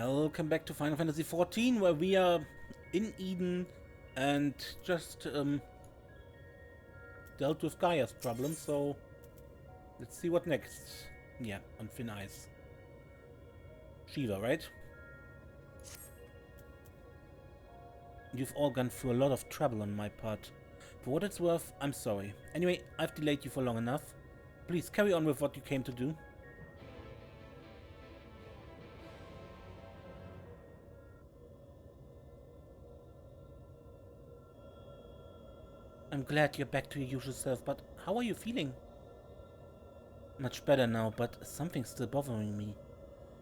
Welcome back to Final Fantasy XIV, where we are in Eden and just dealt with Gaia's problem, so let's see what next. Yeah, on thin ice. Shiva, right? You've all gone through a lot of trouble on my part. For what it's worth, I'm sorry. Anyway, I've delayed you for long enough. Please carry on with what you came to do. I'm glad you're back to your usual self, but how are you feeling? Much better now, but something's still bothering me.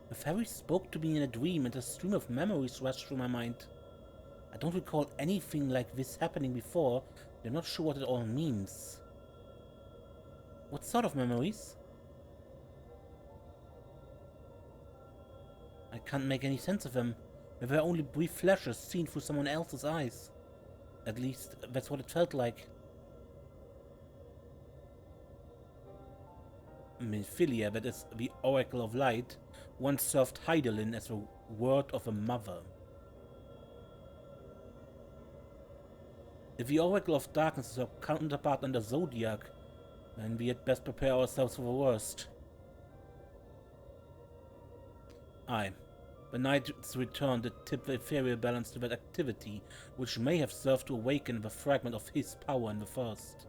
A fairy spoke to me in a dream and a stream of memories rushed through my mind. I don't recall anything like this happening before, and I'm not sure what it all means. What sort of memories? I can't make any sense of them. They were only brief flashes seen through someone else's eyes. At least, that's what it felt like. Minfilia, that is the Oracle of Light, once served Hydaelyn as the word of a mother. If the Oracle of Darkness is our counterpart under Zodiac, then we had best prepare ourselves for the worst. Aye. The night's return did tip the ethereal balance to that activity, which may have served to awaken the fragment of his power in the first.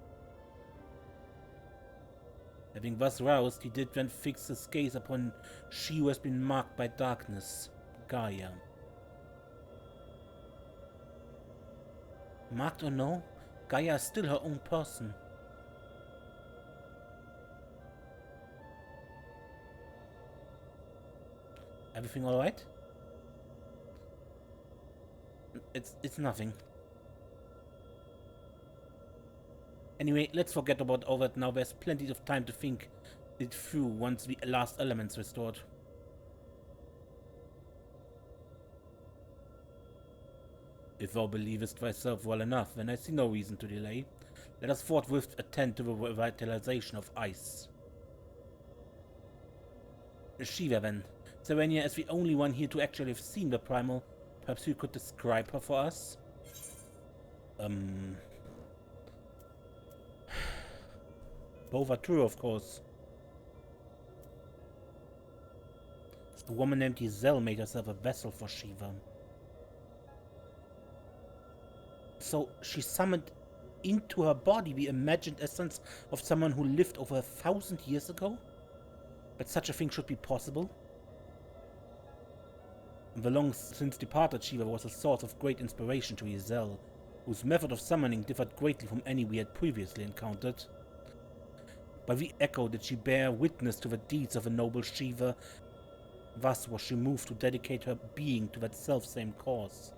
Having thus roused, he did then fix his gaze upon she who has been marked by darkness, Gaia. Marked or no, Gaia is still her own person. Everything alright? It's nothing. Anyway, let's forget about all that now. There's plenty of time to think it through once the last element's restored. If thou believest thyself well enough, then I see no reason to delay. Let us forthwith attend to the revitalization of ice. Shiva then. Serenia is the only one here to actually have seen the primal. Perhaps you could describe her for us? Both are true, of course. A woman named Ysayle made herself a vessel for Shiva. So she summoned into her body the imagined essence of someone who lived over 1,000 years ago? But such a thing should be possible? The long-since departed Shiva was a source of great inspiration to Ysayle, whose method of summoning differed greatly from any we had previously encountered. By the echo did she bear witness to the deeds of a noble Shiva. Thus was she moved to dedicate her being to that self-same cause.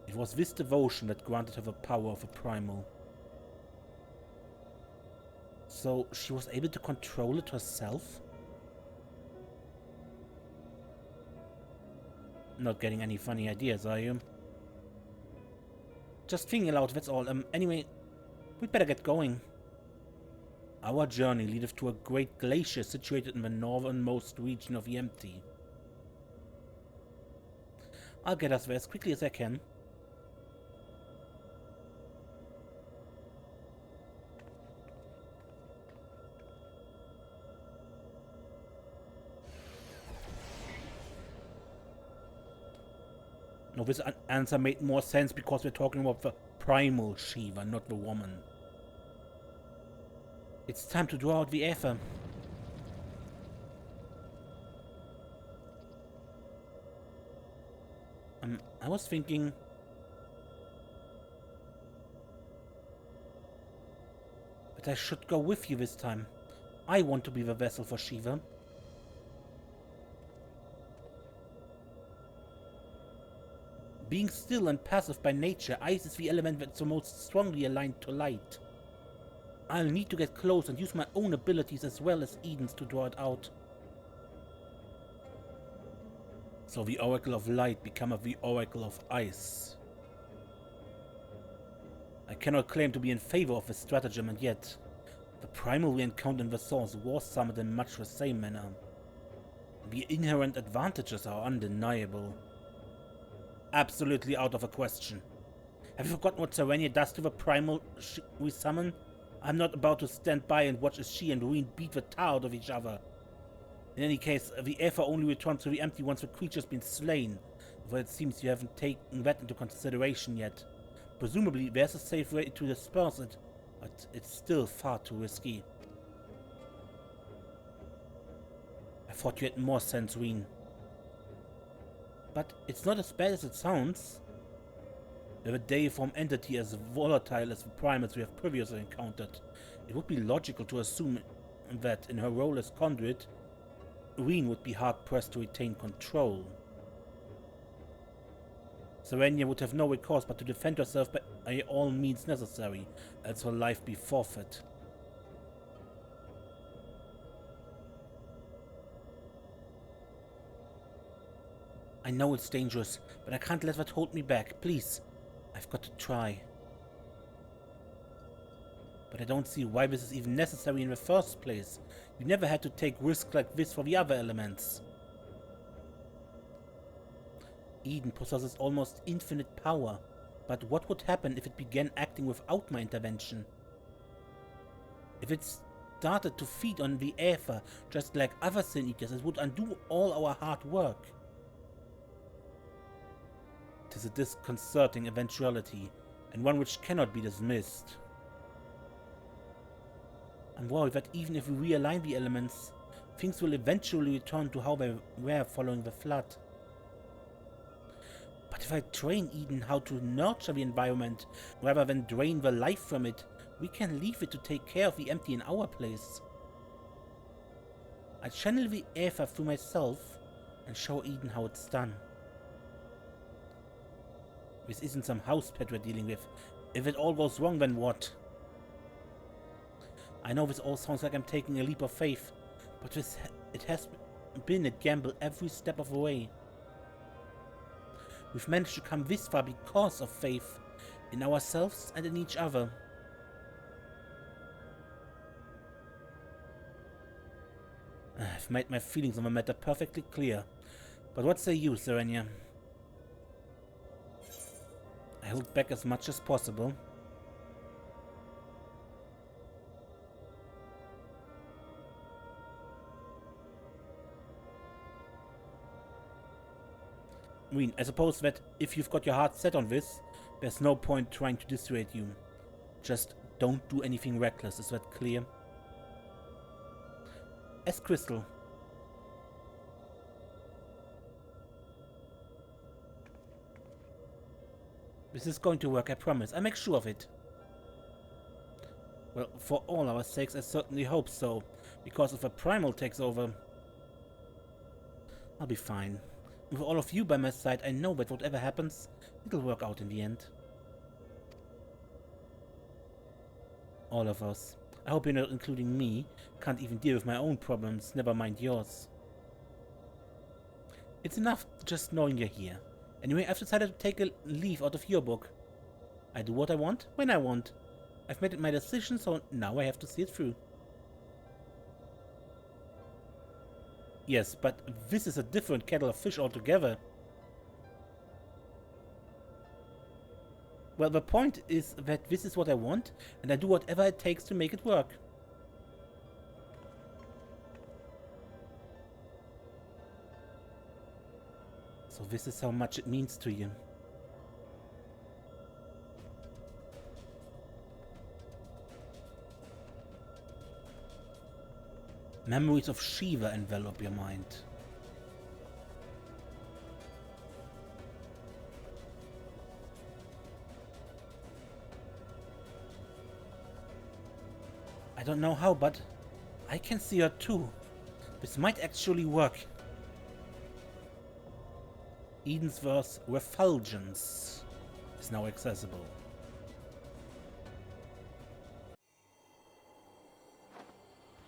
It was this devotion that granted her the power of a primal. So she was able to control it herself? Not getting any funny ideas, are you? Just thinking aloud, that's all. Anyway, we'd better get going. Our journey leadeth to a great glacier situated in the northernmost region of the Empty. I'll get us there as quickly as I can. No, this answer made more sense because we're talking about the primal Shiva, not the woman. It's time to draw out the ether. I was thinking... that I should go with you this time. I want to be the vessel for Shiva. Being still and passive by nature, ice is the element that's the most strongly aligned to light. I'll need to get close and use my own abilities as well as Eden's to draw it out. So the Oracle of Light becometh the Oracle of Ice. I cannot claim to be in favor of this stratagem, and yet the primal we encountered in the source was summoned in much the same manner. The inherent advantages are undeniable. Absolutely out of a question. Have you forgotten what Cyrenia does to the primal we summon? I'm not about to stand by and watch as she and Ryne beat the tar out of each other. In any case, the Aether only returns to the empty once the creature's been slain, though it seems you haven't taken that into consideration yet. Presumably, there's a safe way to disperse it, but it's still far too risky. I thought you had more sense, Ryne. But it's not as bad as it sounds. With a deiform entity as volatile as the primates we have previously encountered, it would be logical to assume that, in her role as conduit, Ryne would be hard-pressed to retain control. Cyrenia would have no recourse but to defend herself by all means necessary, else her life be forfeit. I know it's dangerous, but I can't let that hold me back. Please, I've got to try. But I don't see why this is even necessary in the first place. You never had to take risks like this for the other elements. Eden possesses almost infinite power, but what would happen if it began acting without my intervention? If it started to feed on the Aether, just like other Sin Eaters, it would undo all our hard work. It is a disconcerting eventuality, and one which cannot be dismissed. I'm worried that even if we realign the elements, things will eventually return to how they were following the flood. But if I train Eden how to nurture the environment rather than drain the life from it, we can leave it to take care of the empty in our place. I channel the Aether through myself and show Eden how it's done. This isn't some house pet we're dealing with. If it all goes wrong, then what? I know this all sounds like I'm taking a leap of faith, but it has been a gamble every step of the way. We've managed to come this far because of faith in ourselves and in each other. I've made my feelings on the matter perfectly clear, but what say you, Cyrenia? I hold back as much as possible. Ryne, I suppose that if you've got your heart set on this, there's no point trying to dissuade you. Just don't do anything reckless, is that clear? As crystal. This is going to work, I promise. I make sure of it. Well, for all our sakes, I certainly hope so. Because if a primal takes over, I'll be fine. With all of you by my side, I know that whatever happens, it'll work out in the end. All of us. I hope you're not including me. Can't even deal with my own problems, never mind yours. It's enough just knowing you're here. Anyway, I've decided to take a leaf out of your book. I do what I want, when I want. I've made it my decision, so now I have to see it through. Yes, but this is a different kettle of fish altogether. Well, the point is that this is what I want, and I do whatever it takes to make it work. So this is how much it means to you. Memories of Shiva envelop your mind. I don't know how, but I can see her too. This might actually work. Eden's verse, Refulgence, is now accessible.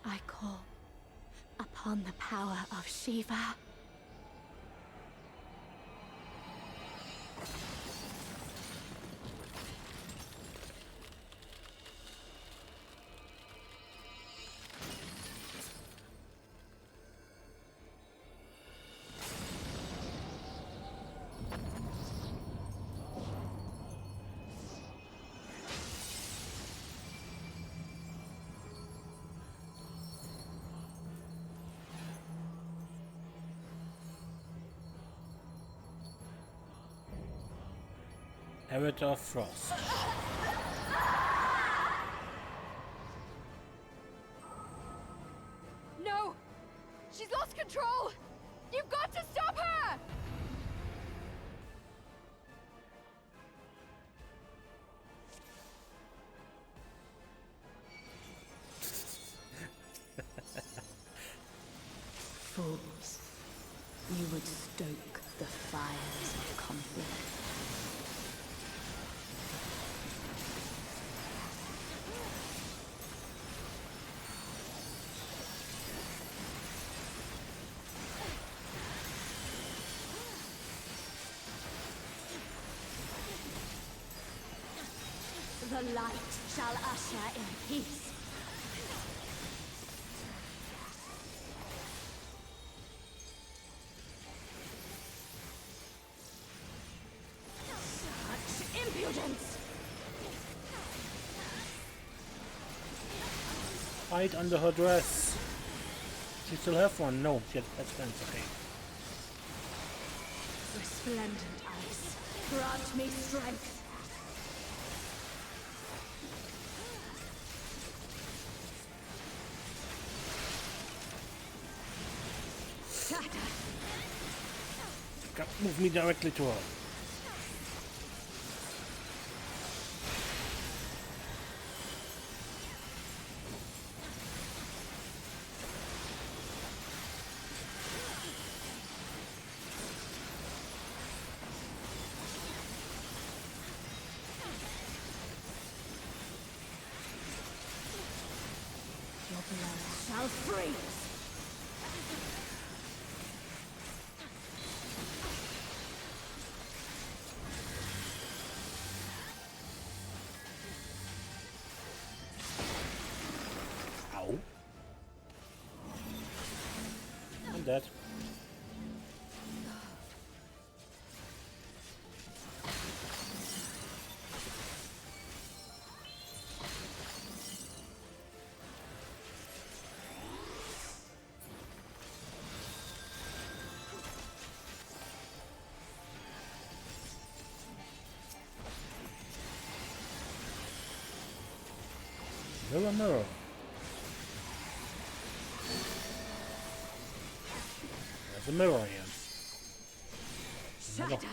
I call upon the power of Shiva. Herita of Frost. No! She's lost control! You've got to stop her! Fools. You would stoke the fires of conflict. The light shall usher in peace. Such impudence! Hide under her dress. She still have one? No, she has pants, okay. Resplendent ice, grant me strength. Move me directly to her. Your blood shall freeze. Ow. I'm dead. Mirror, mirror. There's a mirror here. Shatter.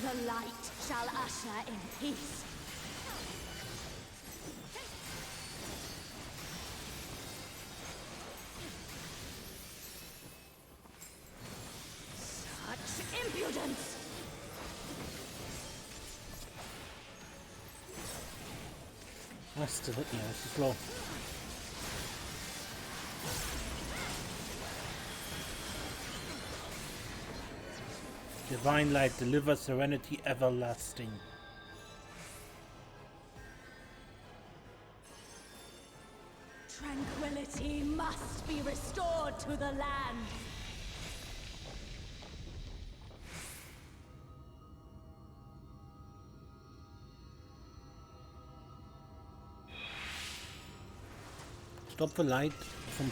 The light shall usher in peace. Such impudence! That's still hit me, it's slow. Divine light delivers serenity everlasting. Tranquility must be restored to the land. Stop the light from...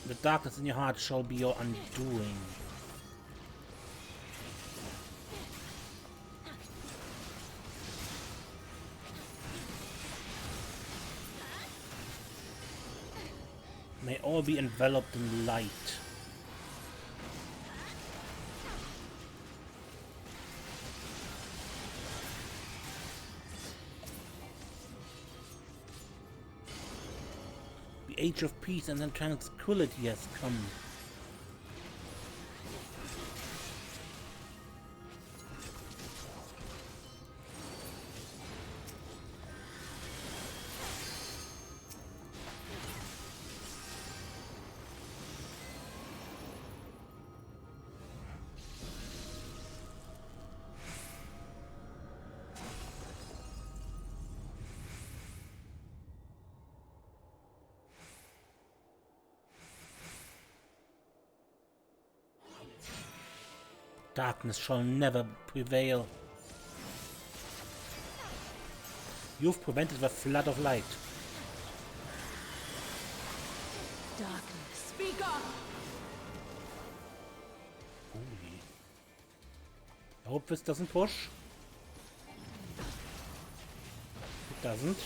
The darkness in your heart shall be your undoing. May all be enveloped in light. The age of peace and tranquility has come. Darkness shall never prevail. You've prevented the flood of light. Darkness, speak up! Holy. I hope this doesn't push. It doesn't.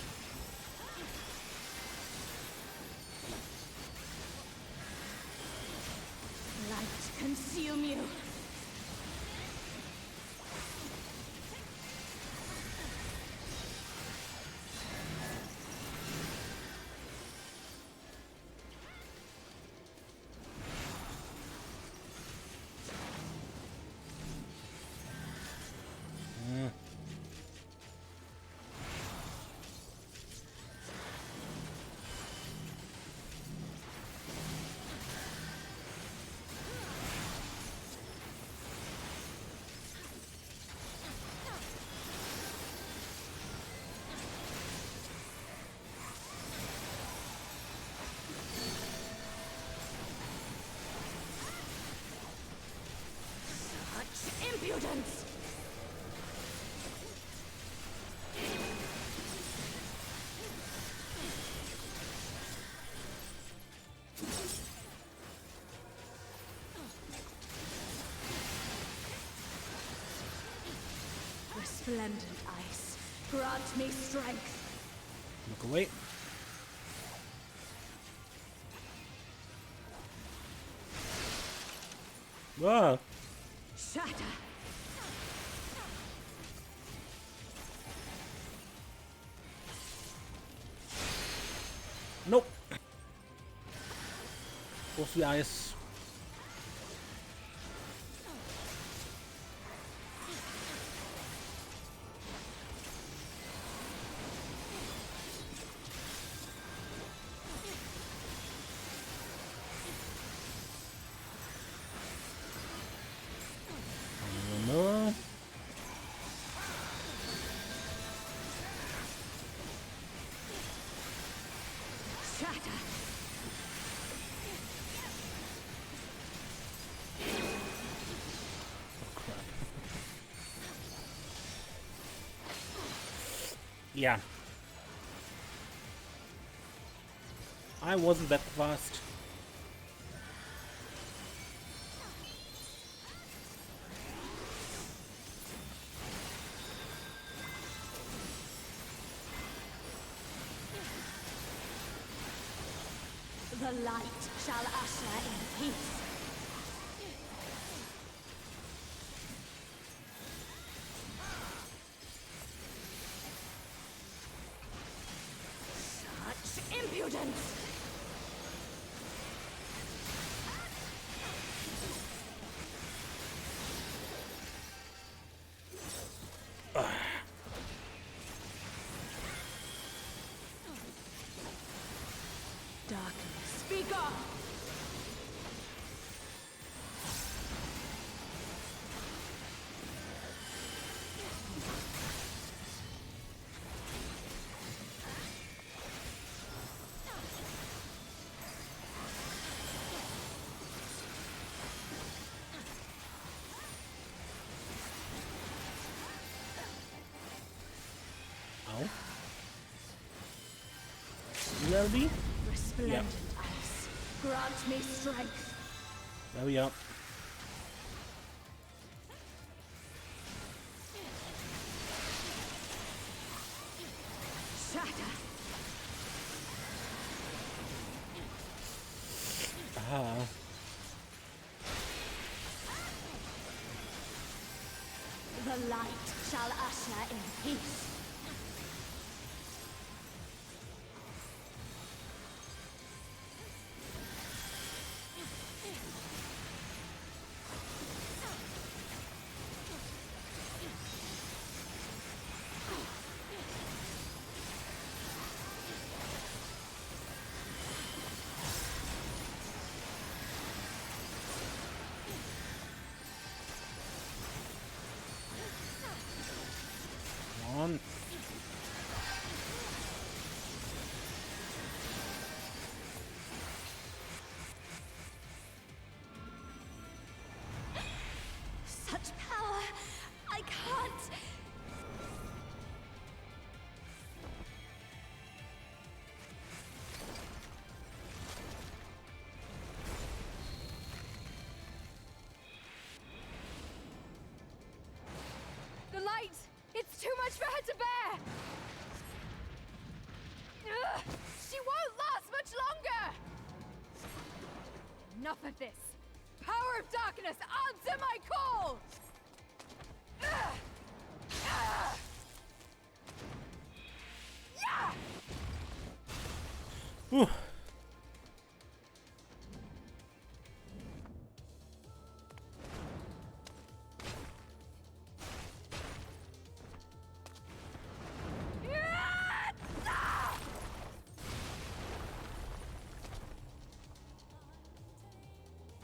Light consume you. Impudence! Resplendent ice, grant me strength. Look away. Whoa. Shatter! Nope. Force the ice. No. Shatter! Yeah. I wasn't that fast. The light shall usher in peace. Such impudence! Darkness, speak up! Ow. Ysayle? Resplendent ice, grant me strength. There we are. Shatter! Ah. The light shall usher in peace. Come on. enough of this! Power of darkness, answer my call! Whew.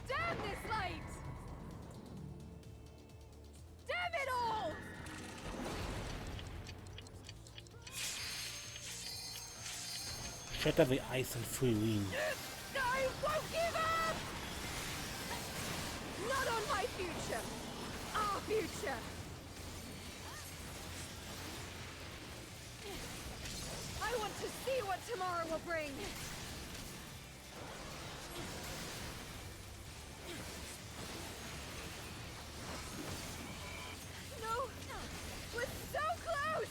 Damn this light! Damn it all! Shatter the ice and free Ryne. I won't give up! Not on my future! Our future! I want to see what tomorrow will bring! No! We're so close!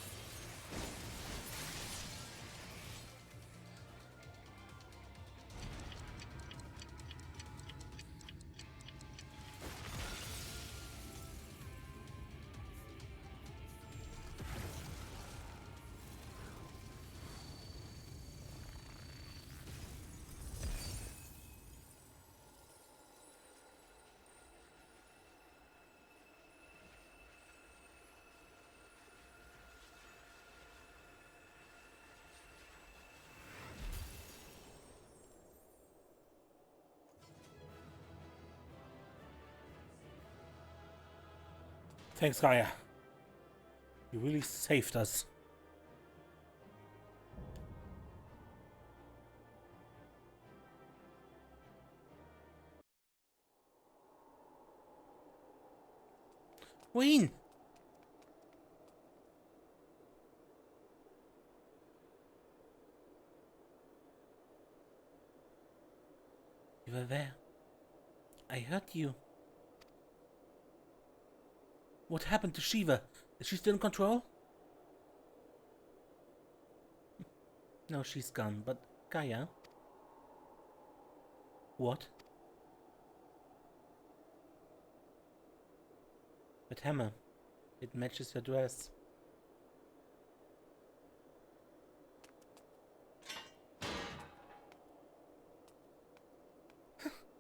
Thanks, Gaia. You really saved us. Ryne! You were there. I heard you. What happened to Shiva? Is she still in control? No, she's gone, but Gaia? What? That hammer. It matches your dress.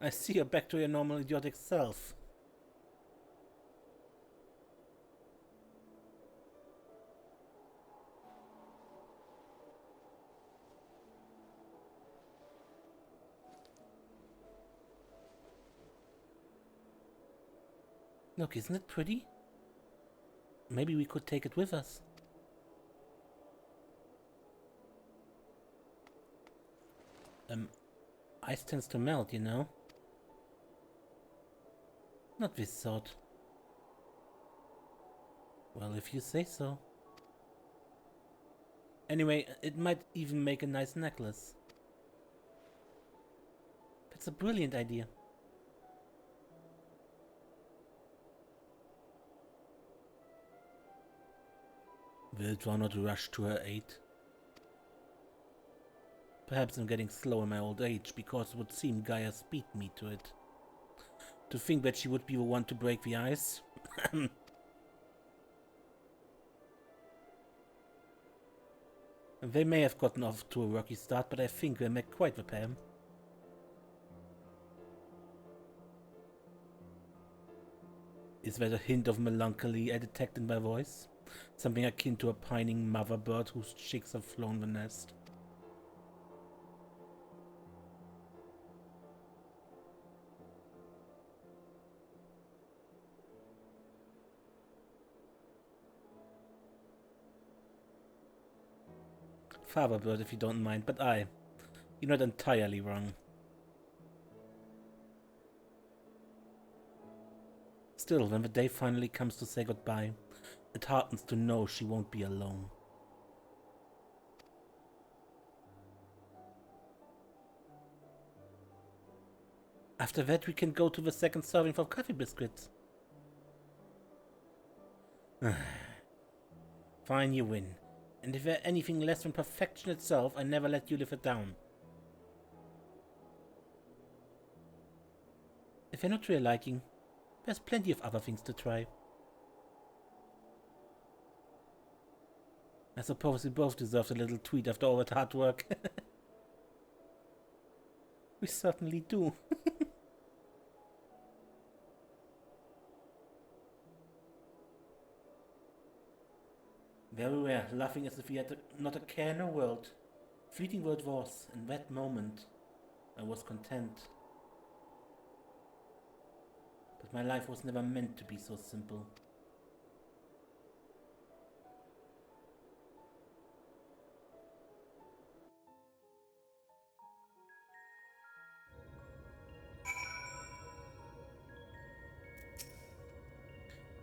I see you're back to your normal idiotic self. Look, isn't it pretty? Maybe we could take it with us. Ice tends to melt, you know? Not this sort. Well, if you say so. Anyway, it might even make a nice necklace. That's a brilliant idea. Will Drow not rush to her aid? Perhaps I'm getting slow in my old age, because it would seem Gaia's beat me to it. To think that she would be the one to break the ice? They may have gotten off to a rocky start, but I think they'll make quite the pair. Is there a hint of melancholy I detect in my voice? Something akin to a pining mother bird whose chicks have flown the nest. Father bird, if you don't mind, but you're not entirely wrong. Still, when the day finally comes to say goodbye, it hardens to know she won't be alone. After that, we can go to the second serving for coffee biscuits. Fine, you win. And if there's anything less than perfection itself, I never let you live it down. you're not to your liking, there's plenty of other things to try. I suppose we both deserved a little tweet after all that hard work. We certainly do. There we were, laughing as if we had not a care in the world. Fleeting though it was, in that moment, I was content. But my life was never meant to be so simple.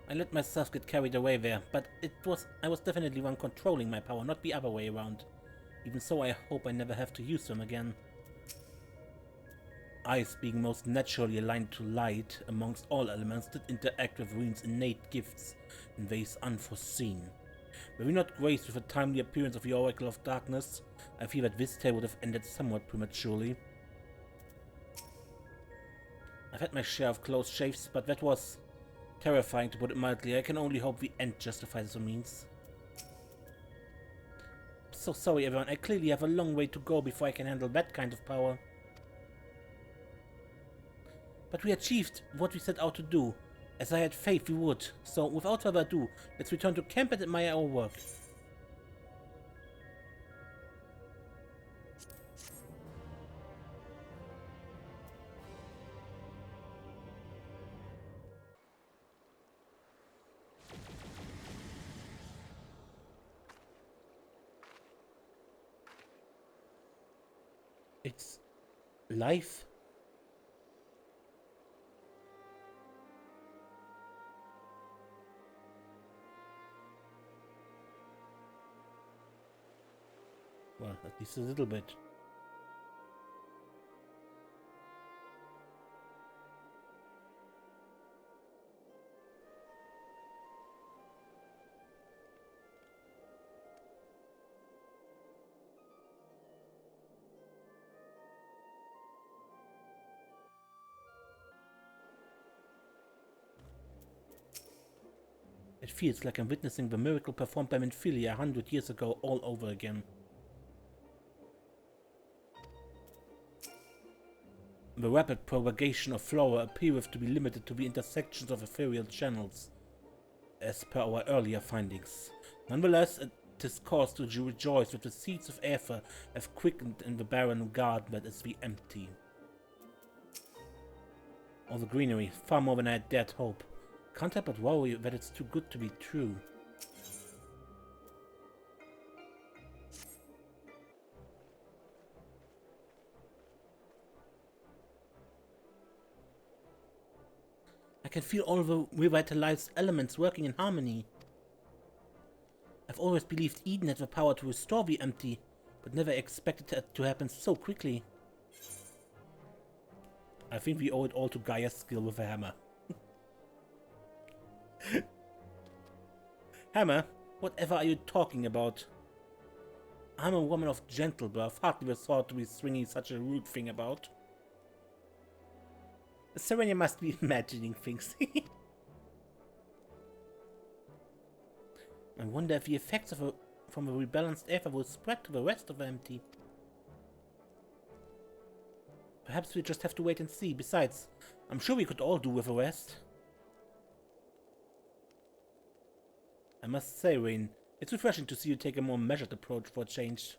I let myself get carried away there, but I was definitely one controlling my power, not the other way around. Even so, I hope I never have to use them again. Ice being most naturally aligned to light amongst all elements did interact with Ryne's innate gifts in ways unforeseen. Were we not graced with a timely appearance of the Oracle of Darkness, I fear that this tale would have ended somewhat prematurely. I've had my share of close shaves, but that was terrifying, to put it mildly. I can only hope the end justifies the means. I'm so sorry, everyone. I clearly have a long way to go before I can handle that kind of power. But we achieved what we set out to do, as I had faith we would. So, without further ado, let's return to camp and admire our work. It's life. Well, at least a little bit. It feels like I'm witnessing the miracle performed by Menphilia 100 years ago all over again. The rapid propagation of flora appeareth to be limited to the intersections of ethereal channels, as per our earlier findings. Nonetheless, it is cause to rejoice that the seeds of Aether have quickened in the barren garden that is the empty. All the greenery, far more than I had dared hope. Can't help but worry that it's too good to be true. I can feel all the revitalized elements working in harmony. I've always believed Eden had the power to restore the empty, but never expected it to happen so quickly. I think we owe it all to Gaia's skill with a hammer. Hammer? Whatever are you talking about? I'm a woman of gentle birth, hardly the sort to be swinging such a rude thing about. Serenia must be imagining things. I wonder if the effects from a rebalanced Aether will spread to the rest of the empty. Perhaps we just have to wait and see. Besides, I'm sure we could all do with a rest. I must say, Ryne, it's refreshing to see you take a more measured approach for a change.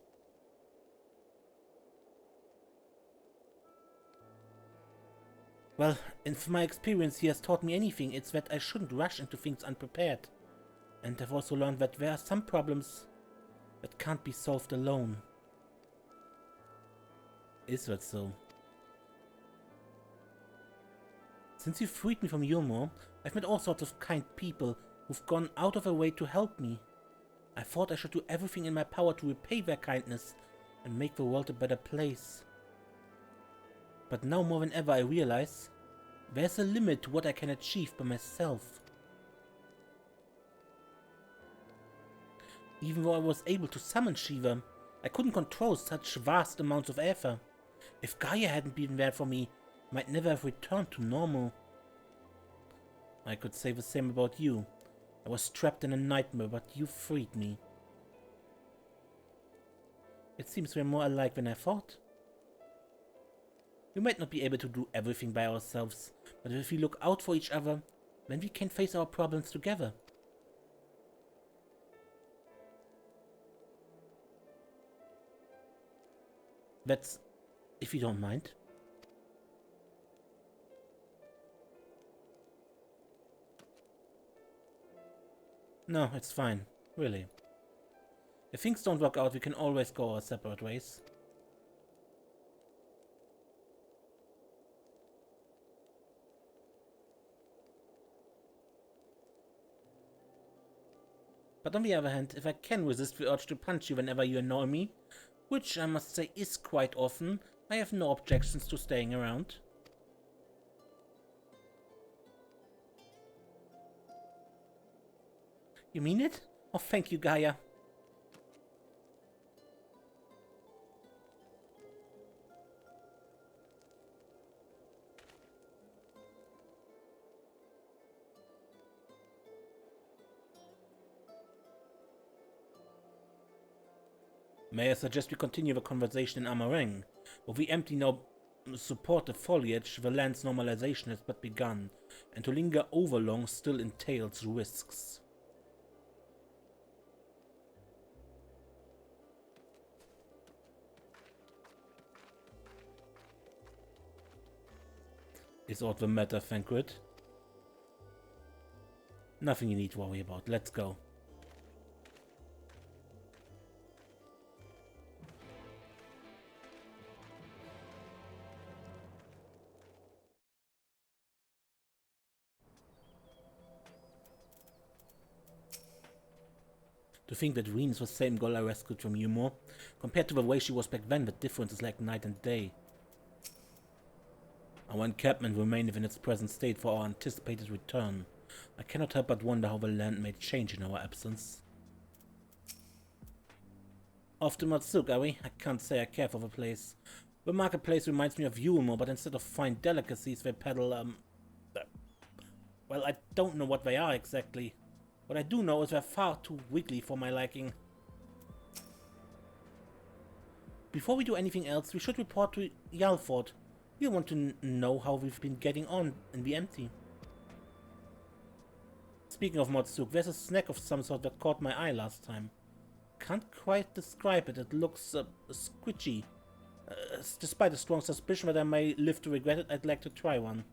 Well, if my experience here has taught me anything, it's that I shouldn't rush into things unprepared. And I've also learned that there are some problems that can't be solved alone. Is that so? Since you freed me from Yulmore, I've met all sorts of kind people who've gone out of their way to help me. I thought I should do everything in my power to repay their kindness and make the world a better place. But now more than ever I realize there's a limit to what I can achieve by myself. Even though I was able to summon Shiva, I couldn't control such vast amounts of Aether. If Gaia hadn't been there for me, might never have returned to normal. I could say the same about you. I was trapped in a nightmare, but you freed me. It seems we're more alike than I thought. We might not be able to do everything by ourselves, but if we look out for each other, then we can face our problems together. That's if you don't mind. No, it's fine. Really. If things don't work out, we can always go our separate ways. But on the other hand, if I can resist the urge to punch you whenever you annoy me, which I must say is quite often, I have no objections to staying around. You mean it? Oh, thank you, Gaia. May I suggest we continue the conversation in Amareng? With the empty now supportive foliage, the land's normalization has but begun, and to linger overlong still entails risks. Is aught the matter, Thancred? Nothing you need to worry about. Let's go. To think that Ryne is the same girl I rescued from Humor. Compared to the way she was back then, the difference is like night and day. Our encampment remaineth in its present state for our anticipated return. I cannot help but wonder how the land may change in our absence. Off to Matsuk, are we? I can't say I care for the place. The marketplace reminds me of Humor, but instead of fine delicacies they peddle, well, I don't know what they are exactly. What I do know is they're far too wiggly for my liking. Before we do anything else, we should report to Yalford. He'll want to know how we've been getting on in the empty. Speaking of Motsuk, there's a snack of some sort that caught my eye last time. Can't quite describe it. It looks squishy. Despite a strong suspicion that I may live to regret it, I'd like to try one.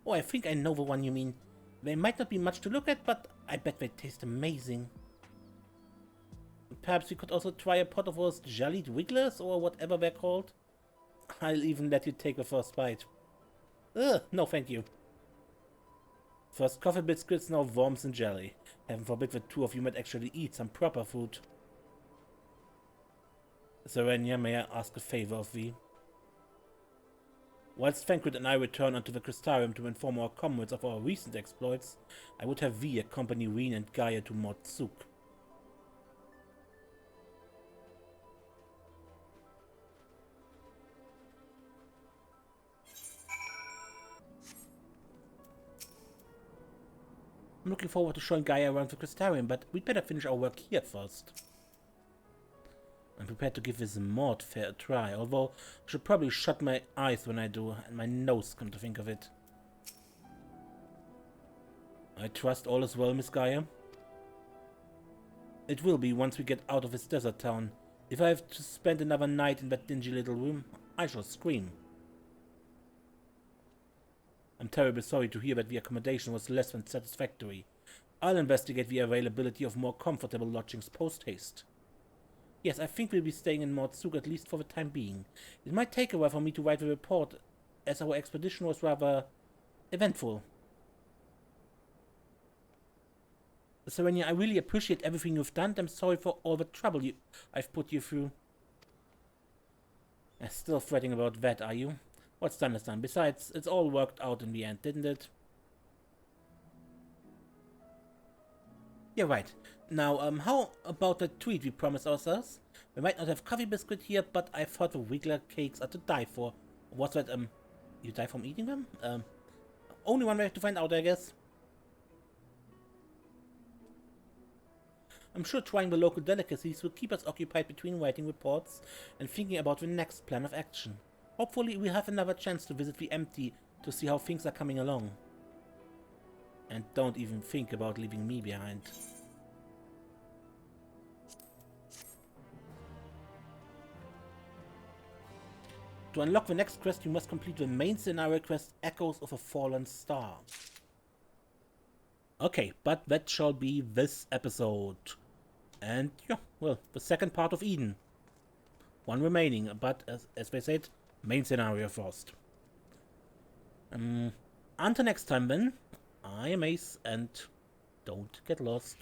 Oh, I think I know the one you mean. They might not be much to look at, but I bet they taste amazing. Perhaps we could also try a pot of those jellied wigglers, or whatever they're called. I'll even let you take the first bite. Ugh, no thank you. First coffee biscuits, now worms and jelly. Heaven forbid the two of you might actually eat some proper food. Serenia, may I ask a favor of thee? Whilst Thancred and I return unto the Crystarium to inform our comrades of our recent exploits, I would have thee accompany Ryne and Gaia to Motsuk. I'm looking forward to showing Gaia around the Crystarium, but we'd better finish our work here first. I'm prepared to give this mod fair a try, although I should probably shut my eyes when I do, and my nose, come to think of it. I trust all is well, Miss Gaia. It will be once we get out of this desert town. If I have to spend another night in that dingy little room, I shall scream. I'm terribly sorry to hear that the accommodation was less than satisfactory. I'll investigate the availability of more comfortable lodgings post-haste. Yes, I think we'll be staying in Motsuk at least for the time being. It might take a while for me to write the report, as our expedition was rather eventful. Serenia, I really appreciate everything you've done. I'm sorry for all the trouble I've put you through. Still fretting about that, are you? What's done is done. Besides, it's all worked out in the end, didn't it? Yeah, right. Now, how about the treat we promised ourselves? We might not have coffee biscuit here, but I've heard the Wiggler cakes are to die for. What's that, You die from eating them? Only one way to find out, I guess. I'm sure trying the local delicacies will keep us occupied between writing reports and thinking about the next plan of action. Hopefully we'll have another chance to visit the empty to see how things are coming along. And don't even think about leaving me behind. To unlock the next quest, you must complete the main scenario quest, Echoes of a Fallen Star. Okay, but that shall be this episode. And yeah, well, the second part of Eden. One remaining, but as they said, main scenario first. Until next time then, I am Ace, and don't get lost.